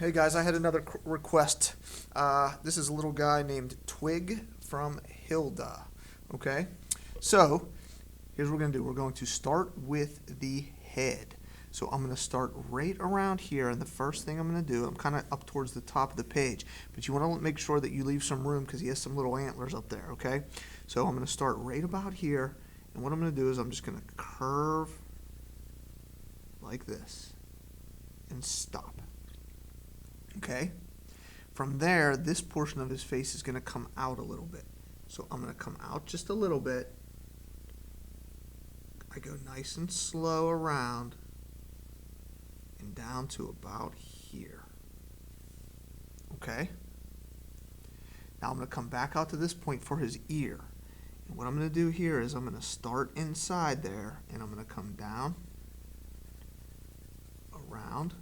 Hey guys, I had another request. This is a little guy named Twig from Hilda. Okay, so here's what we're going to do. We're going to start with the head. So I'm going to start right around here, and the first thing I'm going to do, I'm kind of up towards the top of the page, but you want to make sure that you leave some room because he has some little antlers up there, okay? So I'm going to start right about here, and what I'm going to do is I'm just going to curve like this and stop. Okay? From there, this portion of his face is going to come out a little bit. So I'm going to come out just a little bit. I go nice and slow around and down to about here. Okay? Now I'm going to come back out to this point for his ear. And what I'm going to do here is I'm going to start inside there, and I'm going to come down, around,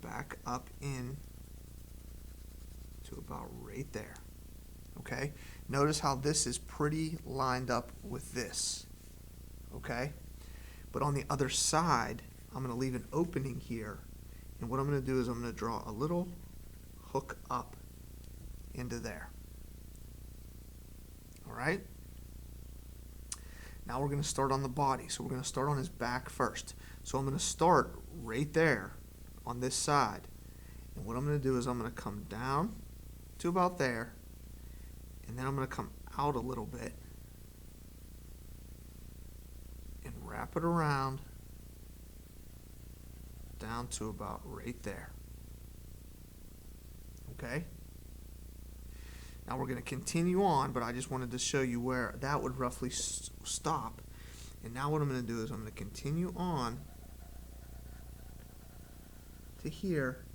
back up in to about right there. Okay? Notice how this is pretty lined up with this. Okay? But on the other side, I'm going to leave an opening here. And what I'm going to do is I'm going to draw a little hook up into there. Alright? Now we're going to start on the body. So we're going to start on his back first. So I'm going to start right there on this side, and what I'm going to do is I'm going to come down to about there, and then I'm going to come out a little bit and wrap it around down to about right there. Okay? Now we're going to continue on, but I just wanted to show you where that would roughly stop. And now what I'm going to do is I'm going to continue on to here.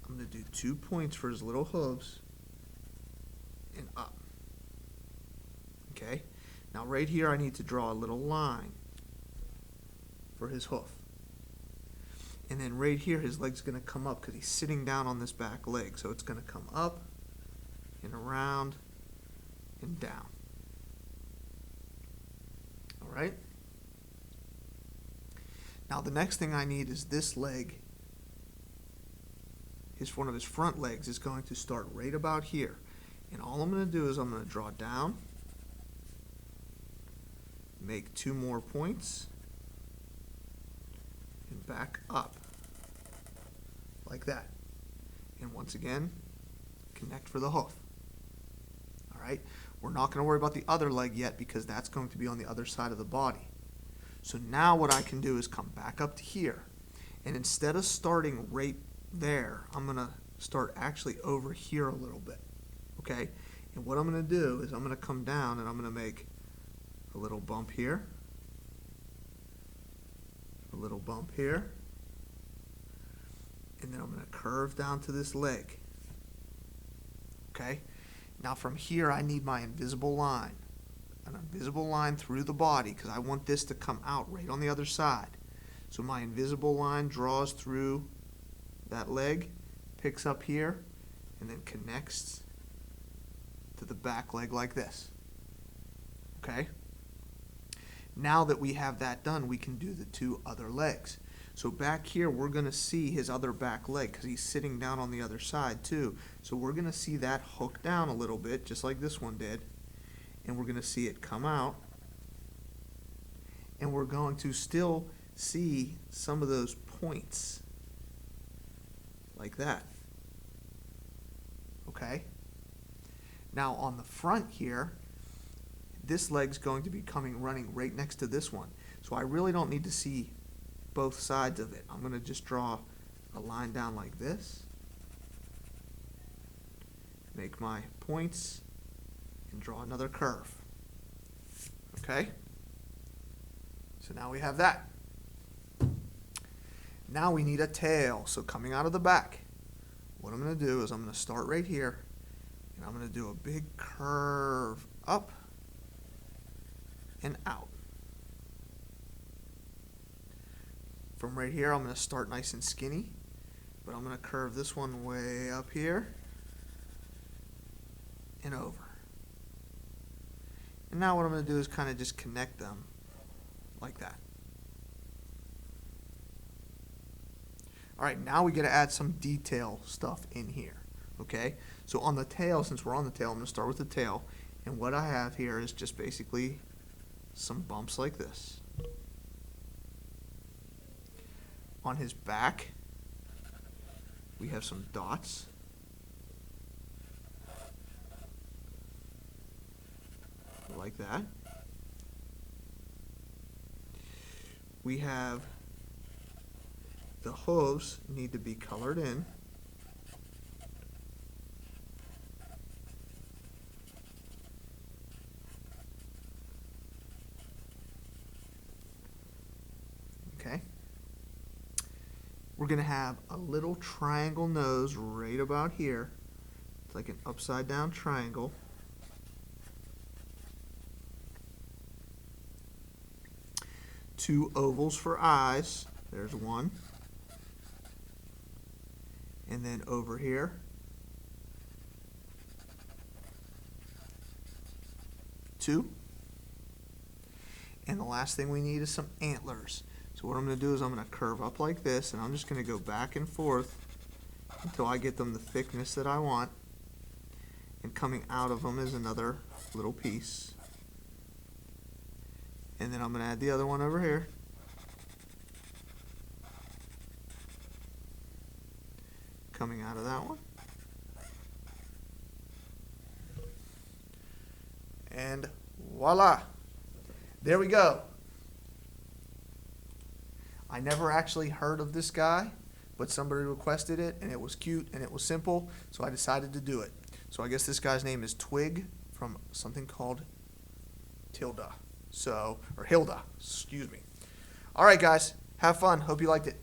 I'm going to do 2 points for his little hooves and up. Okay? Now right here I need to draw a little line for his hoof. And then right here his leg's going to come up because he's sitting down on this back leg. So it's going to come up and around and down. Alright? Now the next thing I need is this leg. One of his front legs is going to start right about here. And all I'm going to do is I'm going to draw down, make 2 more points, and back up like that. And once again, connect for the hoof. Alright? We're not going to worry about the other leg yet because that's going to be on the other side of the body. So now what I can do is come back up to here. And instead of starting right there, I'm going to start actually over here a little bit. Okay? And what I'm going to do is I'm going to come down and I'm going to make a little bump here, a little bump here, and then I'm going to curve down to this leg. Okay? Now from here I need my invisible line. An invisible line through the body because I want this to come out right on the other side. So my invisible line draws through that leg, picks up here, and then connects to the back leg like this. Okay? Now that we have that done, we can do the 2 other legs. So back here, we're going to see his other back leg because he's sitting down on the other side too. So we're going to see that hook down a little bit, just like this one did. And we're going to see it come out. And we're going to still see some of those points like that. Okay? Now on the front here, this leg's going to be running right next to this one. So I really don't need to see both sides of it. I'm going to just draw a line down like this, make my points, and draw another curve. Okay? So now we have that. Now we need a tail. So coming out of the back, what I'm going to do is I'm going to start right here, and I'm going to do a big curve up and out. From right here, I'm going to start nice and skinny, but I'm going to curve this one way up here and over. And now what I'm going to do is kind of just connect them like that. All right, now we got to add some detail stuff in here. Okay, so on the tail, since we're on the tail, I'm going to start with the tail. And what I have here is just basically some bumps like this. On his back, we have some dots. Like that. We have the hooves need to be colored in. Okay. We're going to have a little triangle nose right about here. It's like an upside down triangle. Two ovals for eyes. There's one. And then over here, two. And the last thing we need is some antlers. So what I'm going to do is I'm going to curve up like this, and I'm just going to go back and forth until I get them the thickness that I want. And coming out of them is another little piece. And then I'm going to add the other one over here. Coming out of that one. And voila. There we go. I never actually heard of this guy, but somebody requested it, and it was cute, and it was simple, so I decided to do it. So I guess this guy's name is Twig from something called Hilda. Or Hilda, excuse me. All right, guys, have fun. Hope you liked it.